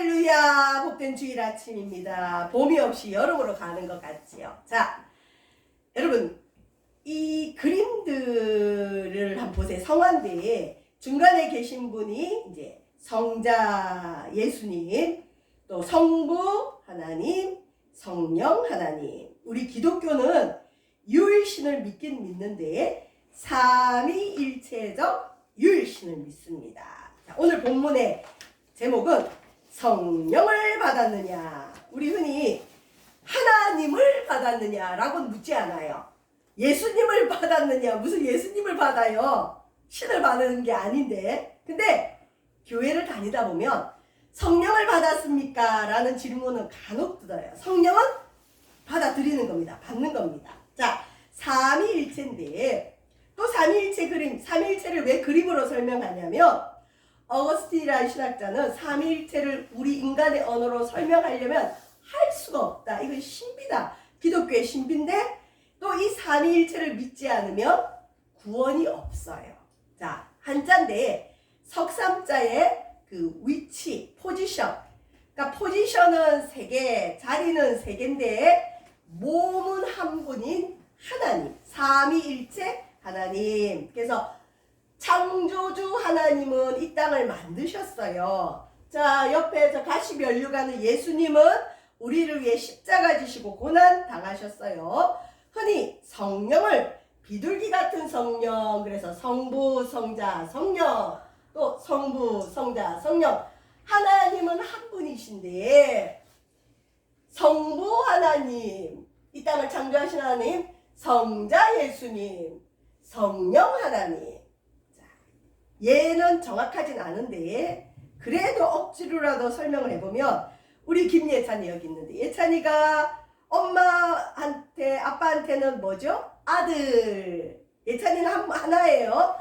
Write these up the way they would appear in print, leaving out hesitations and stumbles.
할렐루야, 복된 주일 아침입니다. 봄이 없이 여름으로 가는 것 같지요. 자, 여러분 이 그림들을 한번 보세요. 성화인데 중간에 계신 분이 이제 성자 예수님, 또 성부 하나님, 성령 하나님. 우리 기독교는 유일신을 믿긴 믿는데 삼위일체적 유일신을 믿습니다. 자, 오늘 본문의 제목은 성령을 받았느냐. 우리 흔히 하나님을 받았느냐라고 묻지 않아요. 예수님을 받았느냐. 무슨 예수님을 받아요? 신을 받는 게 아닌데. 근데 교회를 다니다 보면 성령을 받았습니까? 라는 질문은 간혹 들어요. 성령은 받아들이는 겁니다. 받는 겁니다. 자, 삼위일체인데 또 삼위일체 그림, 삼위일체를 왜 그림으로 설명하냐면 어거스틴이라는 신학자는 삼위일체를 우리 인간의 언어로 설명하려면 할 수가 없다. 이건 신비다. 기독교의 신비인데 또 이 삼위일체를 믿지 않으면 구원이 없어요. 자, 한자인데 석삼자의 그 위치, 포지션. 그러니까 포지션은 세 개, 자리는 세 개인데 몸은 한 분인 하나님, 삼위일체 하나님. 그래서 창조주 하나님은 이 땅을 만드셨어요. 자, 옆에 저 가시 면류관의 예수님은 우리를 위해 십자가 지시고 고난 당하셨어요. 흔히 성령을 비둘기 같은 성령, 그래서 성부, 성자, 성령, 또 성부, 성자, 성령. 하나님은 한 분이신데 성부 하나님, 이 땅을 창조하신 하나님, 성자 예수님, 성령 하나님. 얘는 정확하진 않은데 그래도 억지로라도 설명을 해보면 우리 김예찬이 여기 있는데 예찬이가 엄마한테 아빠한테는 뭐죠? 아들. 예찬이는 하나예요.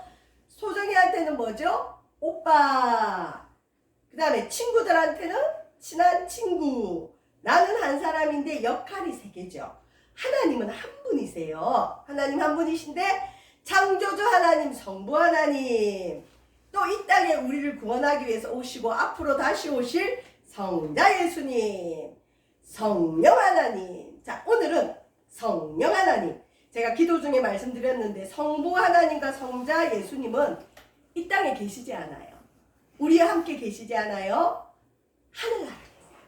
소정이한테는 뭐죠? 오빠. 그 다음에 친구들한테는 친한 친구. 나는 한 사람인데 역할이 세 개죠. 하나님은 한 분이세요. 하나님 한 분이신데 창조주 하나님, 성부 하나님, 또 이 땅에 우리를 구원하기 위해서 오시고 앞으로 다시 오실 성자 예수님, 성령 하나님. 자, 오늘은 성령 하나님. 제가 기도 중에 말씀드렸는데 성부 하나님과 성자 예수님은 이 땅에 계시지 않아요. 우리와 함께 계시지 않아요. 하늘나라에 계세요.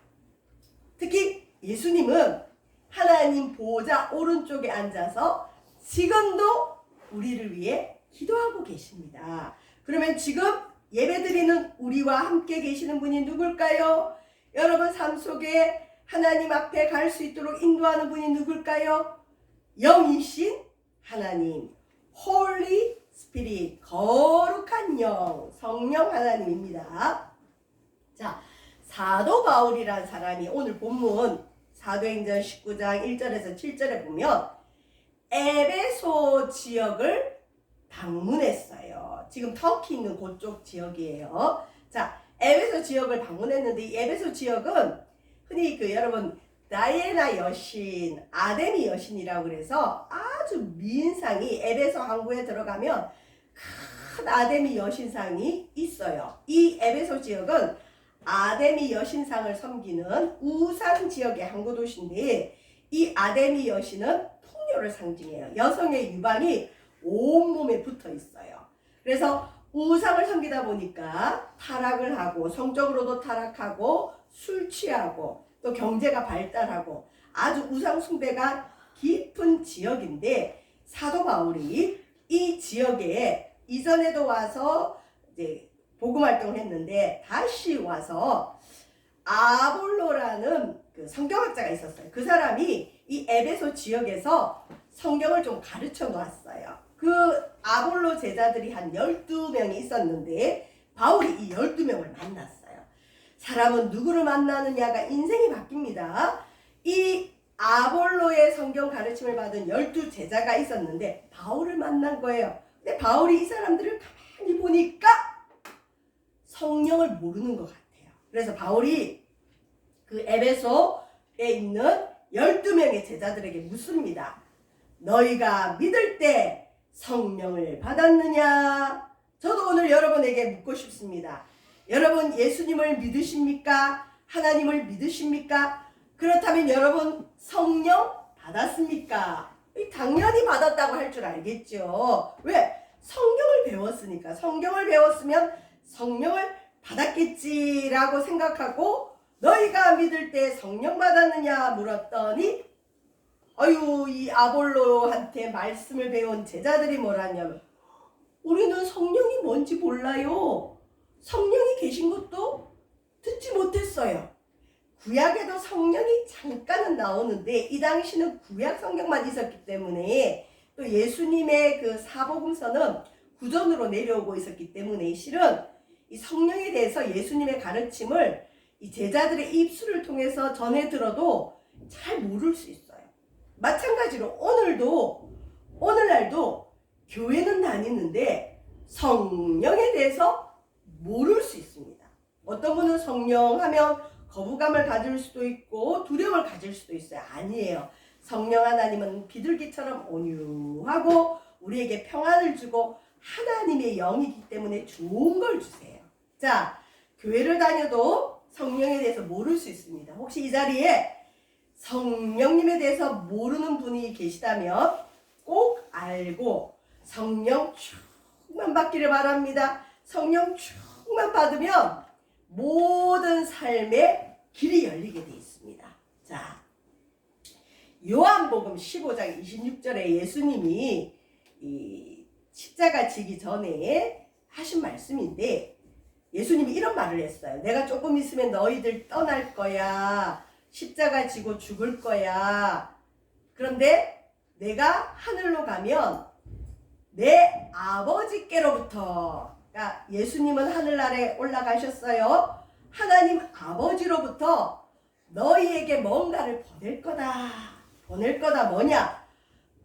특히 예수님은 하나님 보좌 오른쪽에 앉아서 지금도 우리를 위해 기도하고 계십니다. 그러면 지금 예배드리는 우리와 함께 계시는 분이 누굴까요? 여러분 삶 속에 하나님 앞에 갈 수 있도록 인도하는 분이 누굴까요? 영이신 하나님, 홀리 스피릿, 거룩한 영, 성령 하나님입니다. 자, 사도 바울이라는 사람이 오늘 본문 사도행전 19장 1절에서 7절에 보면 에베소 지역을 방문했어요. 지금 터키 있는 그쪽 지역이에요. 자, 에베소 지역을 방문했는데 이 에베소 지역은 흔히 여러분 다이애나 여신, 아데미 여신이라고 그래서 아주 미인상이 에베소 항구에 들어가면 큰 아데미 여신상이 있어요. 이 에베소 지역은 아데미 여신상을 섬기는 우상 지역의 항구 도시인데 이 아데미 여신은 풍요를 상징해요. 여성의 유방이 온몸에 붙어 있어요. 그래서 우상을 섬기다 보니까 타락을 하고 성적으로도 타락하고 술 취하고 또 경제가 발달하고 아주 우상 숭배가 깊은 지역인데 사도 바울이 이 지역에 이전에도 와서 이제 복음 활동을 했는데 다시 와서 아볼로라는 그 성경학자가 있었어요. 그 사람이 이 에베소 지역에서 성경을 좀 가르쳐 놓았어요. 그 아볼로 제자들이 한 12명이 있었는데 바울이 이 12명을 만났어요. 사람은 누구를 만나느냐가 인생이 바뀝니다. 이 아볼로의 성경 가르침을 받은 12제자가 있었는데 바울을 만난 거예요. 근데 바울이 이 사람들을 가만히 보니까 성령을 모르는 것 같아요. 그래서 바울이 그 에베소에 있는 12명의 제자들에게 묻습니다. 너희가 믿을 때 성령을 받았느냐? 저도 오늘 여러분에게 묻고 싶습니다. 여러분 예수님을 믿으십니까? 하나님을 믿으십니까? 그렇다면 여러분 성령 받았습니까? 당연히 받았다고 할 줄 알겠죠. 왜? 성경을 배웠으니까. 성경을 배웠으면 성령을 받았겠지라고 생각하고 너희가 믿을 때 성령 받았느냐 물었더니 이 아볼로한테 말씀을 배운 제자들이 뭐라냐면 우리는 성령이 뭔지 몰라요. 성령이 계신 것도 듣지 못했어요. 구약에도 성령이 잠깐은 나오는데 이 당시는 구약 성경만 있었기 때문에 또 예수님의 그 사복음서는 구전으로 내려오고 있었기 때문에 실은 이 성령에 대해서 예수님의 가르침을 이 제자들의 입술을 통해서 전해 들어도 잘 모를 수 있어요. 마찬가지로 오늘날도 교회는 다니는데 성령에 대해서 모를 수 있습니다. 어떤 분은 성령 하면 거부감을 가질 수도 있고 두려움을 가질 수도 있어요. 아니에요. 성령 하나님은 비둘기처럼 온유하고 우리에게 평안을 주고 하나님의 영이기 때문에 좋은 걸 주세요. 자, 교회를 다녀도 성령에 대해서 모를 수 있습니다. 혹시 이 자리에 성령님에 대해서 모르는 분이 계시다면 꼭 알고 성령 충만 받기를 바랍니다. 성령 충만 받으면 모든 삶의 길이 열리게 되어 있습니다. 자, 요한복음 15장 26절에 예수님이 이 십자가 지기 전에 하신 말씀인데 예수님이 이런 말을 했어요. 내가 조금 있으면 너희들 떠날 거야. 십자가 지고 죽을 거야. 그런데 내가 하늘로 가면 내 아버지께로부터, 그러니까 예수님은 하늘나라에 올라가셨어요. 하나님 아버지로부터 너희에게 뭔가를 보낼 거다. 보낼 거다 뭐냐?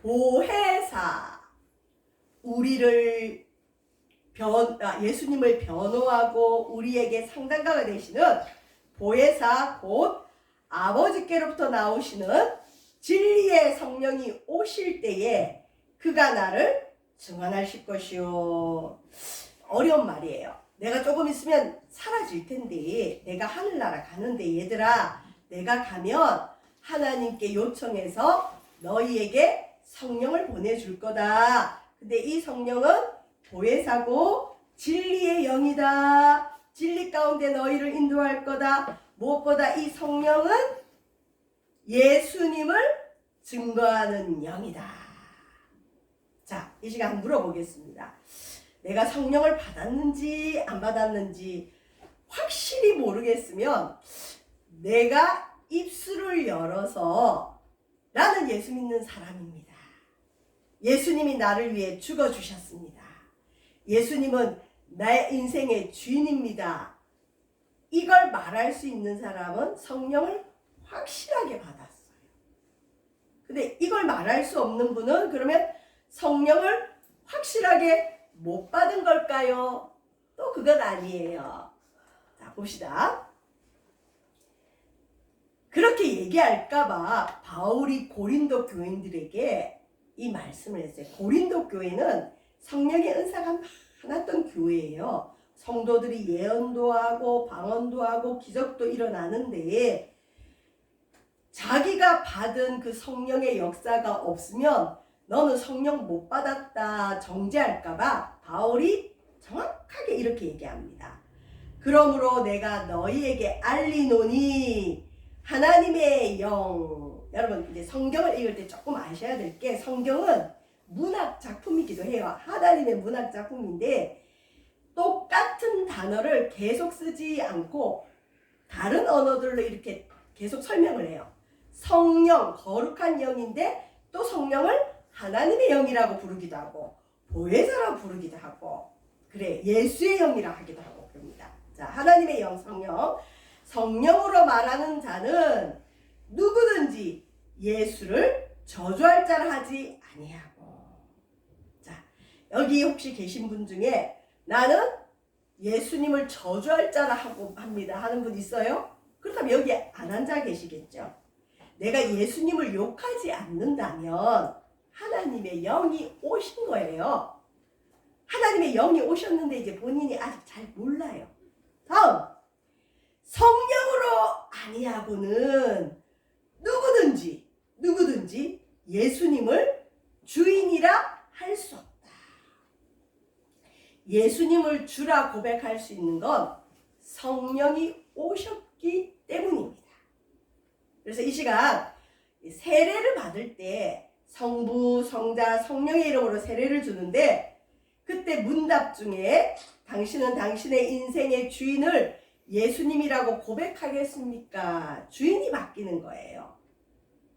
보혜사. 우리를 예수님을 변호하고 우리에게 상담가가 되시는 보혜사 곧 아버지께로부터 나오시는 진리의 성령이 오실 때에 그가 나를 증언하실 것이요. 어려운 말이에요. 내가 조금 있으면 사라질 텐데 내가 하늘나라 가는데 얘들아 내가 가면 하나님께 요청해서 너희에게 성령을 보내줄 거다. 근데 이 성령은 보혜사고 진리의 영이다. 진리 가운데 너희를 인도할 거다. 무엇보다 이 성령은 예수님을 증거하는 영이다. 자, 이 시간 물어보겠습니다. 내가 성령을 받았는지 안 받았는지 확실히 모르겠으면 내가 입술을 열어서 나는 예수 믿는 사람입니다. 예수님이 나를 위해 죽어주셨습니다. 예수님은 나의 인생의 주인입니다. 이걸 말할 수 있는 사람은 성령을 확실하게 받았어요. 근데 이걸 말할 수 없는 분은 그러면 성령을 확실하게 못 받은 걸까요? 또 그건 아니에요. 자, 봅시다. 그렇게 얘기할까봐 바울이 고린도 교인들에게 이 말씀을 했어요. 고린도 교회는 성령의 은사가 많았던 교회예요. 성도들이 예언도 하고 방언도 하고 기적도 일어나는데 자기가 받은 그 성령의 역사가 없으면 너는 성령 못 받았다 정죄할까봐 바울이 정확하게 이렇게 얘기합니다. 그러므로 내가 너희에게 알리노니 하나님의 영. 여러분 이제 성경을 읽을 때 조금 아셔야 될 게 성경은 문학 작품이기도 해요. 하나님의 문학 작품인데 똑같은 단어를 계속 쓰지 않고 다른 언어들로 이렇게 계속 설명을 해요. 성령, 거룩한 영인데 또 성령을 하나님의 영이라고 부르기도 하고 보혜사라고 부르기도 하고 그래 예수의 영이라고 하기도 하고 그럽니다. 자, 하나님의 영, 성령. 성령으로 말하는 자는 누구든지 예수를 저주할 자를 하지 아니하고. 자, 여기 혹시 계신 분 중에 나는 예수님을 저주할 자라 하고 합니다 하는 분 있어요? 그렇다면 여기 안 앉아 계시겠죠? 내가 예수님을 욕하지 않는다면 하나님의 영이 오신 거예요. 하나님의 영이 오셨는데 이제 본인이 아직 잘 몰라요. 다음, 성령으로 아니하고는 누구든지 예수님을 주인이라 할 수 없다. 예수님을 주라 고백할 수 있는 건 성령이 오셨기 때문입니다. 그래서 이 시간 세례를 받을 때 성부, 성자, 성령의 이름으로 세례를 주는데 그때 문답 중에 당신은 당신의 인생의 주인을 예수님이라고 고백하겠습니까? 주인이 바뀌는 거예요.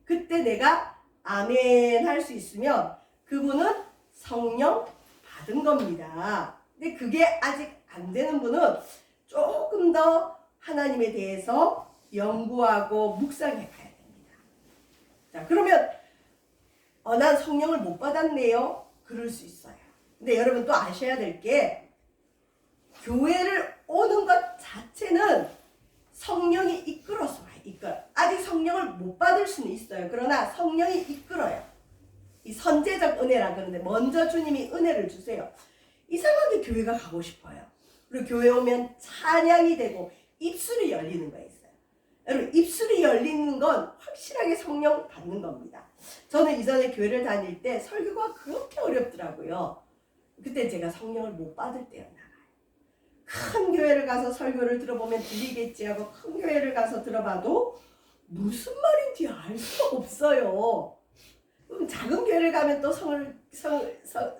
그때 내가 아멘 할 수 있으면 그분은 성령 받은 겁니다. 근데 그게 아직 안 되는 분은 조금 더 하나님에 대해서 연구하고 묵상해 가야 됩니다. 자, 그러면 난 성령을 못 받았네요. 그럴 수 있어요. 근데 여러분 또 아셔야 될 게 교회를 오는 것 자체는 성령이 이끌어서 와요. 아직 성령을 못 받을 수는 있어요. 그러나 성령이 이끌어요. 이 선제적 은혜라 그러는데 먼저 주님이 은혜를 주세요. 이상하게 교회가 가고 싶어요. 그리고 교회 오면 찬양이 되고 입술이 열리는 거 있어요. 여러분 입술이 열리는 건 확실하게 성령 받는 겁니다. 저는 이전에 교회를 다닐 때 설교가 그렇게 어렵더라고요. 그때 제가 성령을 못 받을 때였나. 큰 교회를 가서 설교를 들어보면 들리겠지 하고 큰 교회를 가서 들어봐도 무슨 말인지 알 수가 없어요. 그럼 작은 교회를 가면 또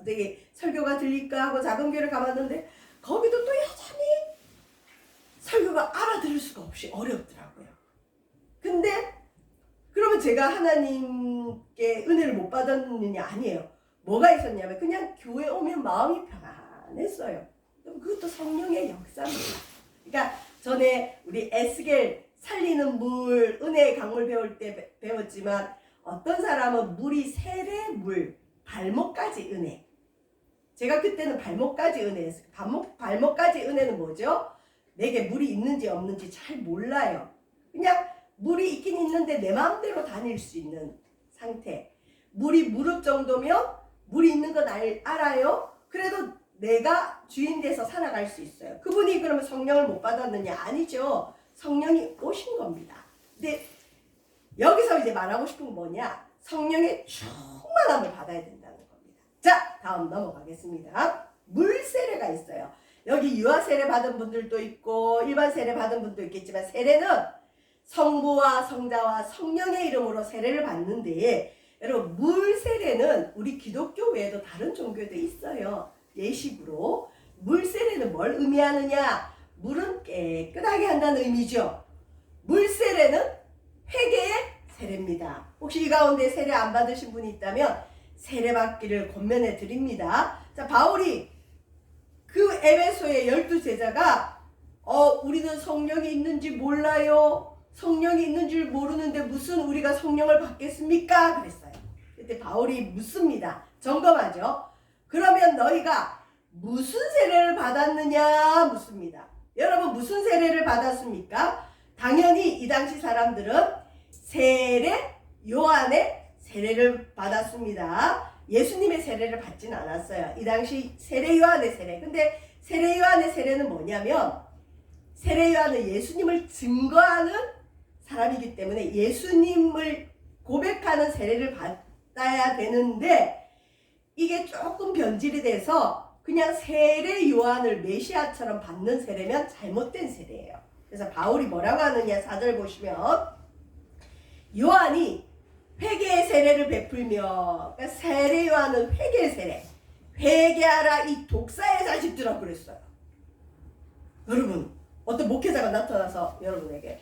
되게 설교가 들릴까 하고 작은 교회를 가봤는데 거기도 또 여전히 설교가 알아들을 수가 없이 어렵더라고요. 근데 그러면 제가 하나님께 은혜를 못 받았느냐? 아니에요. 뭐가 있었냐면 그냥 교회 오면 마음이 평안했어요. 그것도 성령의 역사입니다. 그러니까 전에 우리 에스겔 살리는 물, 은혜의 강물 배울 때 배웠지만 어떤 사람은 물이 세례물, 발목까지 은혜. 제가 그때는 발목까지 은혜였어요. 발목까지 은혜는 뭐죠? 내게 물이 있는지 없는지 잘 몰라요. 그냥 물이 있긴 있는데 내 마음대로 다닐 수 있는 상태. 물이 무릎 정도면 물이 있는 건 알아요. 그래도 내가 주인 돼서 살아갈 수 있어요. 그분이 그러면 성령을 못 받았느냐? 아니죠. 성령이 오신 겁니다. 근데 여기서 이제 말하고 싶은 건 뭐냐? 성령의 충만함을 받아야 된다는 겁니다. 자, 다음 넘어가겠습니다. 물 세례가 있어요. 여기 유아 세례 받은 분들도 있고 일반 세례 받은 분도 있겠지만 세례는 성부와 성자와 성령의 이름으로 세례를 받는데 여러분 물 세례는 우리 기독교 외에도 다른 종교도 있어요. 예식으로. 물 세례는 뭘 의미하느냐? 물은 깨끗하게 한다는 의미죠. 물 세례는 회개의 세례입니다. 혹시 이 가운데 세례 안 받으신 분이 있다면 세례 받기를 권면해 드립니다. 자, 바울이 그 에베소의 12제자가 우리는 성령이 있는지 몰라요. 성령이 있는 줄 모르는데 무슨 우리가 성령을 받겠습니까? 그랬어요. 그때 바울이 묻습니다. 점검하죠. 그러면 너희가 무슨 세례를 받았느냐 묻습니다. 여러분 무슨 세례를 받았습니까? 당연히 이 당시 사람들은 세례 요한의 세례를 받았습니다. 예수님의 세례를 받지는 않았어요. 이 당시 세례 요한의 세례. 근데 세례 요한의 세례는 뭐냐면 세례 요한은 예수님을 증거하는 사람이기 때문에 예수님을 고백하는 세례를 받아야 되는데 이게 조금 변질이 돼서 그냥 세례 요한을 메시아처럼 받는 세례면 잘못된 세례예요. 그래서 바울이 뭐라고 하느냐 4절 보시면 요한이 회개의 세례를 베풀며 그러니까 세례 요한은 회개의 세례 회개하라 이 독사의 자식들아 그랬어요. 여러분 어떤 목회자가 나타나서 여러분에게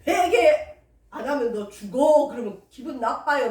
회개 안 하면 너 죽어 그러면 기분 나빠요?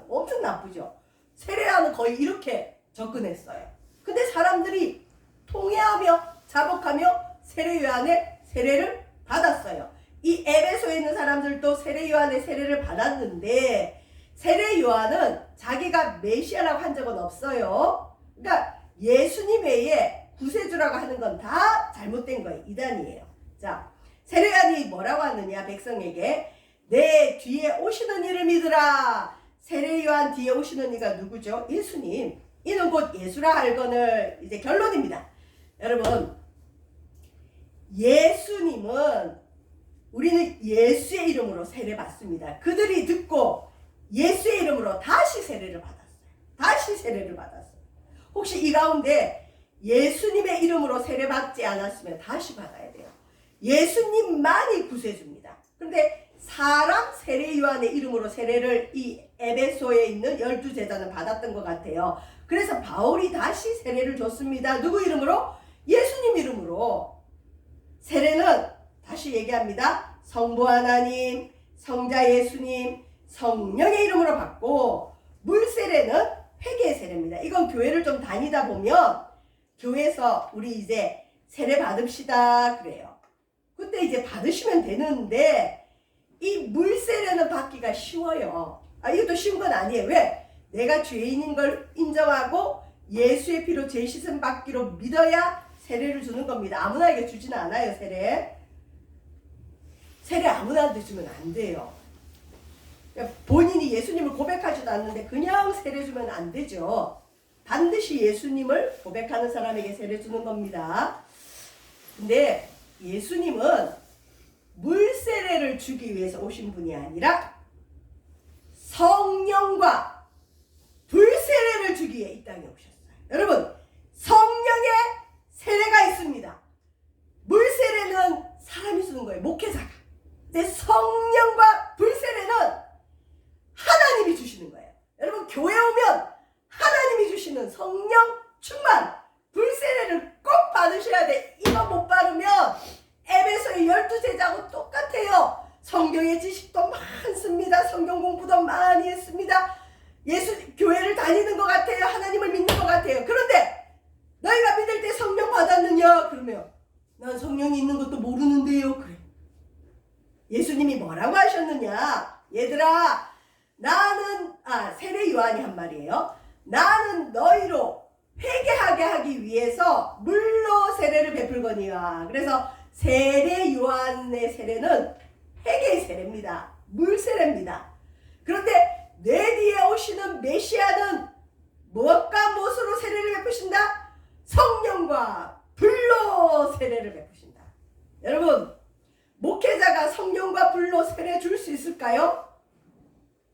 엄청 나쁘죠. 세례하는 거의 이렇게 접근했어요. 근데 사람들이 통회하며 자복하며 세례 요한의 세례를 받았어요. 이 에베소에 있는 사람들도 세례 요한의 세례를 받았는데 세례 요한은 자기가 메시아라고 한 적은 없어요. 그러니까 예수님 외에 구세주라고 하는 건 다 잘못된 거예요. 이단이에요. 자, 세례 요한이 뭐라고 하느냐 백성에게 내 뒤에 오시는 이를 믿으라. 세례 요한 뒤에 오시는 이가 누구죠? 예수님. 이는 곧 예수라 할거늘 이제 결론입니다. 여러분 예수님은 우리는 예수의 이름으로 세례 받습니다. 그들이 듣고 예수의 이름으로 다시 세례를 받았어요. 다시 세례를 받았어요. 혹시 이 가운데 예수님의 이름으로 세례 받지 않았으면 다시 받아야 돼요. 예수님만이 구세주입니다. 그런데 사람 세례 요한의 이름으로 세례를 이 에베소에 있는 12제자는 받았던 것 같아요. 그래서 바울이 다시 세례를 줬습니다. 누구 이름으로? 예수님 이름으로. 세례는 다시 얘기합니다. 성부 하나님, 성자 예수님, 성령의 이름으로 받고, 물세례는 회개의 세례입니다. 이건 교회를 좀 다니다 보면 교회에서 우리 이제 세례 받읍시다 그래요. 그때 이제 받으시면 되는데 이 물세례는 받기가 쉬워요. 이것도 쉬운 건 아니에요. 왜? 내가 죄인인 걸 인정하고 예수의 피로 죄 씻음 받기로 믿어야 세례를 주는 겁니다. 아무나에게 주지는 않아요. 세례 아무나한테 주면 안 돼요. 본인이 예수님을 고백하지도 않는데 그냥 세례 주면 안 되죠. 반드시 예수님을 고백하는 사람에게 세례 주는 겁니다. 근데 예수님은 물세례를 주기 위해서 오신 분이 아니라 성령과 불세례를 주기 위해 이 땅에 오셨어요. 여러분, 성령의 세례가 있습니다. 물세례는 사람이 주는 거예요. 목회자가. 근데 성령과 불세례는 하나님이 주시는 거예요. 여러분, 교회 오면 하나님이 주시는 성령 충만, 불세례를 꼭 받으셔야 돼. 이거 못 받으면 에베소의 12제자하고 똑같아요. 성경의 지식도 많습니다. 성경 공부도 많이 했습니다. 교회를 다니는 것 같아요. 하나님을 믿는 것 같아요. 그런데 너희가 믿을 때 성령 받았느냐? 그러면 난 성령이 있는 것도 모르는데요. 그래. 예수님이 뭐라고 하셨느냐? 얘들아, 나는 세례 요한이 한 말이에요. 나는 너희로 회개하게 하기 위해서 물로 세례를 베풀거니와. 그래서 세례 요한의 세례는 회개의 세례입니다. 물 세례입니다. 그런데 내 뒤에 오시는 메시아는 무엇과 무엇으로 세례를 베푸신다? 성령과 불로 세례를 베푸신다. 여러분, 목회자가 성령과 불로 세례 줄 수 있을까요?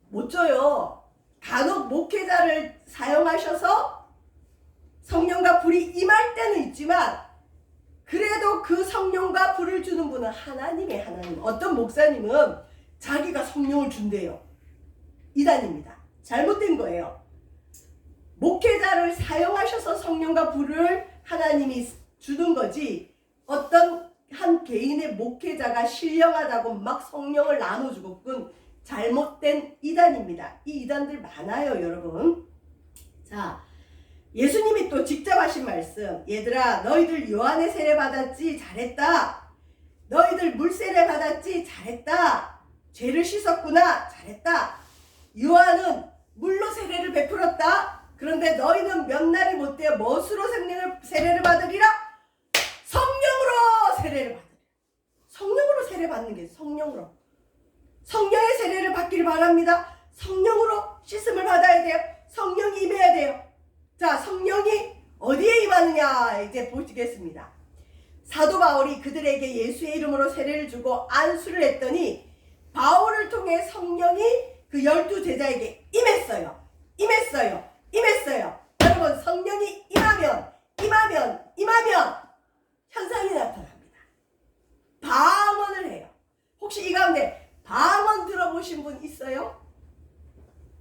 못 줘요. 간혹 목회자를 사용하셔서 성령과 불이 임할 때는 있지만 그래도 그 성령과 불을 주는 분은 하나님의 하나님. 어떤 목사님은 자기가 성령을 준대요. 이단입니다. 잘못된 거예요. 목회자를 사용하셔서 성령과 불을 하나님이 주는 거지, 어떤 한 개인의 목회자가 신령하다고 막 성령을 나눠주고, 그건 잘못된 이단입니다. 이 이단들 많아요, 여러분. 자, 예수님이 또 직접 하신 말씀. 얘들아, 너희들 요한의 세례 받았지? 잘했다. 너희들 물세례 받았지? 잘했다. 죄를 씻었구나? 잘했다. 요한은 물로 세례를 베풀었다. 그런데 너희는 몇 날이 못되어 무엇으로 세례를 받으리라? 성령으로 세례를 받으리라. 성령으로 세례 받는 게 성령으로. 성령의 세례를 받기를 바랍니다. 성령으로 씻음을 받아야 돼요. 성령이 임해야 돼요. 자, 성령이 어디에 임하느냐 이제 보시겠습니다. 사도 바울이 그들에게 예수의 이름으로 세례를 주고 안수를 했더니 바울을 통해 성령이 그 12제자에게 임했어요. 여러분, 성령이 임하면 현상이 나타납니다. 방언을 해요. 혹시 이 가운데 방언 들어보신 분 있어요?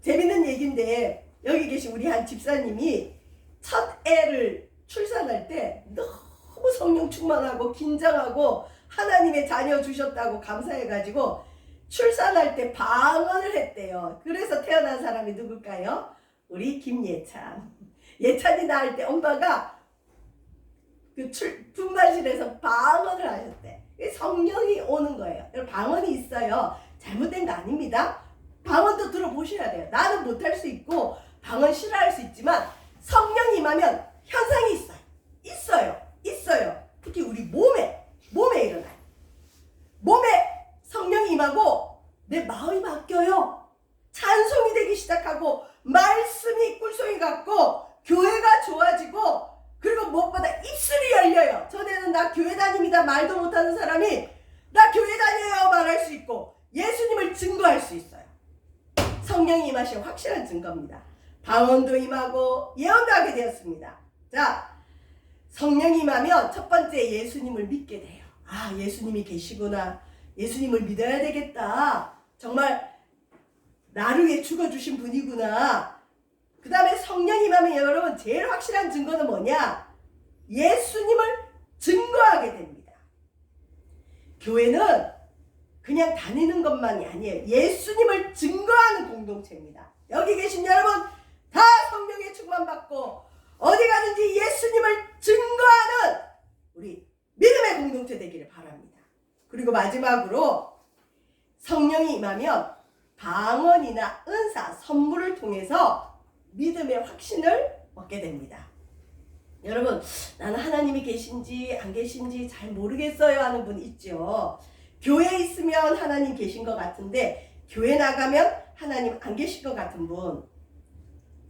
재밌는 얘기인데, 여기 계신 우리 한 집사님이 첫 애를 출산할 때 너무 성령 충만하고 긴장하고 하나님의 자녀 주셨다고 감사해가지고 출산할 때 방언을 했대요. 그래서 태어난 사람이 누굴까요? 우리 김예찬. 예찬이 낳을 때 엄마가 그 분만실에서 방언을 하셨대. 성령이 오는 거예요. 방언이 있어요. 잘못된 거 아닙니다. 방언도 들어보셔야 돼요. 나는 못할 수 있고 방언 싫어할 수 있지만 성령이 임하면 현상이 있어요. 특히 우리 몸에 일어나요. 몸에 성령이 임하고 내 마음이 바뀌어요. 찬송이 되기 시작하고 말씀이 꿀송이 같고 교회가 좋아지고, 그리고 무엇보다 입술이 열려요. 전에는 나 교회 다닙니다 말도 못하는 사람이 나 교회 다녀요 말할 수 있고 예수님을 증거할 수 있어요. 성령이 임하신 확실한 증거입니다. 방언도 임하고 예언도 하게 되었습니다. 자, 성령이 임하면 첫 번째 예수님을 믿게 돼요. 아, 예수님이 계시구나. 예수님을 믿어야 되겠다. 정말 나를 위해 죽어주신 분이구나. 그 다음에 성령이 임하면 여러분 제일 확실한 증거는 뭐냐? 예수님을 증거하게 됩니다. 교회는 그냥 다니는 것만이 아니에요. 예수님을 증거하는 공동체입니다. 여기 계신 여러분 다 성령의 충만받고 어디 가든지 예수님을 증거하는 우리 믿음의 공동체 되기를 바랍니다. 그리고 마지막으로 성령이 임하면 방언이나 은사, 선물을 통해서 믿음의 확신을 얻게 됩니다. 여러분, 나는 하나님이 계신지 안 계신지 잘 모르겠어요 하는 분 있죠. 교회에 있으면 하나님 계신 것 같은데 교회 나가면 하나님 안 계신 것 같은 분,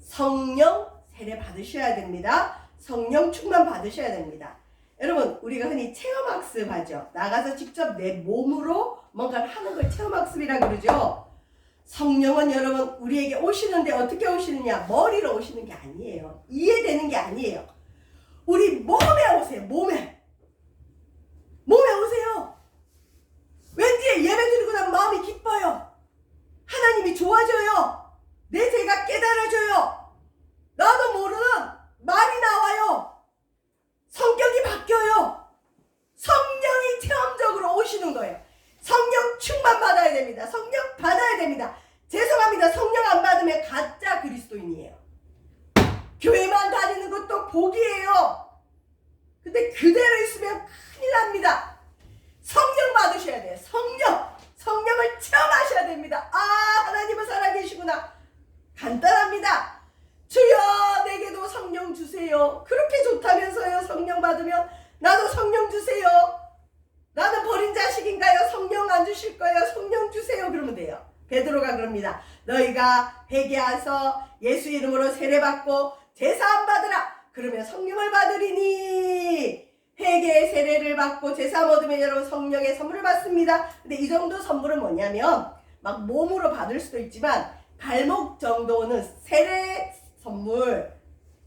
성령 세례 받으셔야 됩니다. 성령 충만 받으셔야 됩니다. 여러분, 우리가 흔히 체험학습 하죠. 나가서 직접 내 몸으로 뭔가를 하는 걸 체험학습이라고 그러죠. 성령은 여러분 우리에게 오시는데 어떻게 오시느냐? 머리로 오시는 게 아니에요. 이해되는 게 아니에요. 우리 몸에 오세요. 몸에 오세요. 왠지 예배 드리고 나면 마음이 기뻐요. 하나님이 좋아져요. 내 죄가 깨달아져요. 나도 모르는 말이 나와요. 성격이 바뀌어요. 성령이 체험적으로 오시는 거예요. 성령 충만 받아야 됩니다. 성령 받아야 됩니다. 죄송합니다. 성령 안 받으면 가짜 그리스도인이에요. 교회만 다니는 것도 복이에요. 근데 그대로 있으면 큰일 납니다. 성령 받으셔야 돼요. 성령을 체험하셔야 됩니다. 아, 하나님은 살아계시구나. 간단합니다. 주여 내게도 성령 주세요. 그렇게 좋다면서요. 성령 받으면 나도 성령 주세요. 나는 버린 자식인가요? 성령 안 주실 거예요? 성령 주세요. 그러면 돼요. 베드로가 그럽니다. 너희가 회개하서 예수 이름으로 세례받고 제사함 받으라. 그러면 성령을 받으리니. 회개의 세례를 받고 제사함 얻으면 여러분 성령의 선물을 받습니다. 근데 이 정도 선물은 뭐냐면 막 몸으로 받을 수도 있지만 발목 정도는 세례 선물.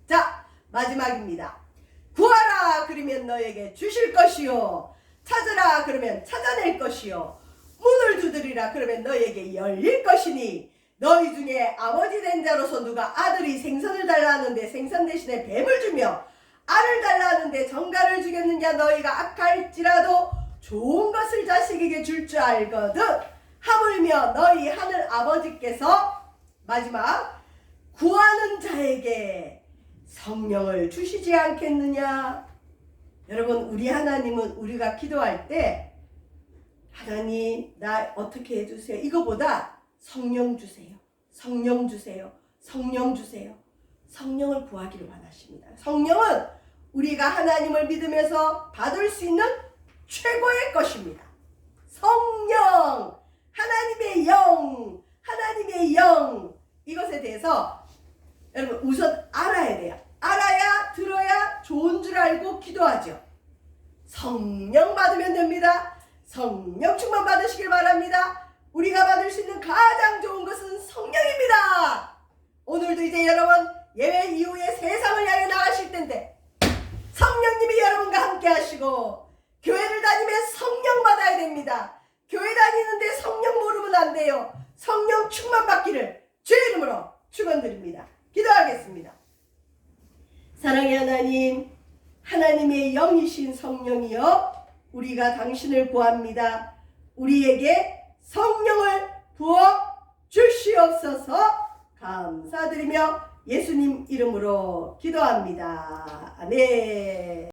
자, 마지막입니다. 구하라 그러면 너에게 주실 것이요. 찾으라 그러면 찾아낼 것이요. 문을 두드리라 그러면 너에게 열릴 것이니. 너희 중에 아버지 된 자로서 누가 아들이 생선을 달라 하는데 생선 대신에 뱀을 주며 알을 달라 하는데 정갈을 주겠느냐. 너희가 악할지라도 좋은 것을 자식에게 줄 줄 알거든. 하물며 너희 하늘 아버지께서 마지막 구하는 자에게 성령을 주시지 않겠느냐. 여러분, 우리 하나님은 우리가 기도할 때 하나님 나 어떻게 해주세요 이거보다 성령 주세요. 성령 주세요. 성령 주세요. 성령을 구하기를 원하십니다. 성령은 우리가 하나님을 믿으면서 받을 수 있는 최고의 것입니다. 성령, 하나님의 영, 이것에 대해서 여러분 우선 알아야 돼요. 알아야 들어야 좋은 줄 알고 기도하죠. 성령 받으면 됩니다. 성령 충만 받으시길 바랍니다. 우리가 받을 수 있는 가장 좋은 것은 성령입니다. 오늘도 이제 여러분 예배 이후에 세상을 향해 나가실 텐데 성령님이 여러분과 함께 하시고 교회를 다니면 성령 받아야 됩니다. 교회 다니는데 성령 모르면 안 돼요. 성령 충만 받기를 주의 이름으로 축원드립니다. 기도하겠습니다. 사랑의 하나님, 하나님의 영이신 성령이여, 우리가 당신을 구합니다. 우리에게 성령을 부어 주시옵소서. 감사드리며 예수님 이름으로 기도합니다. 아멘.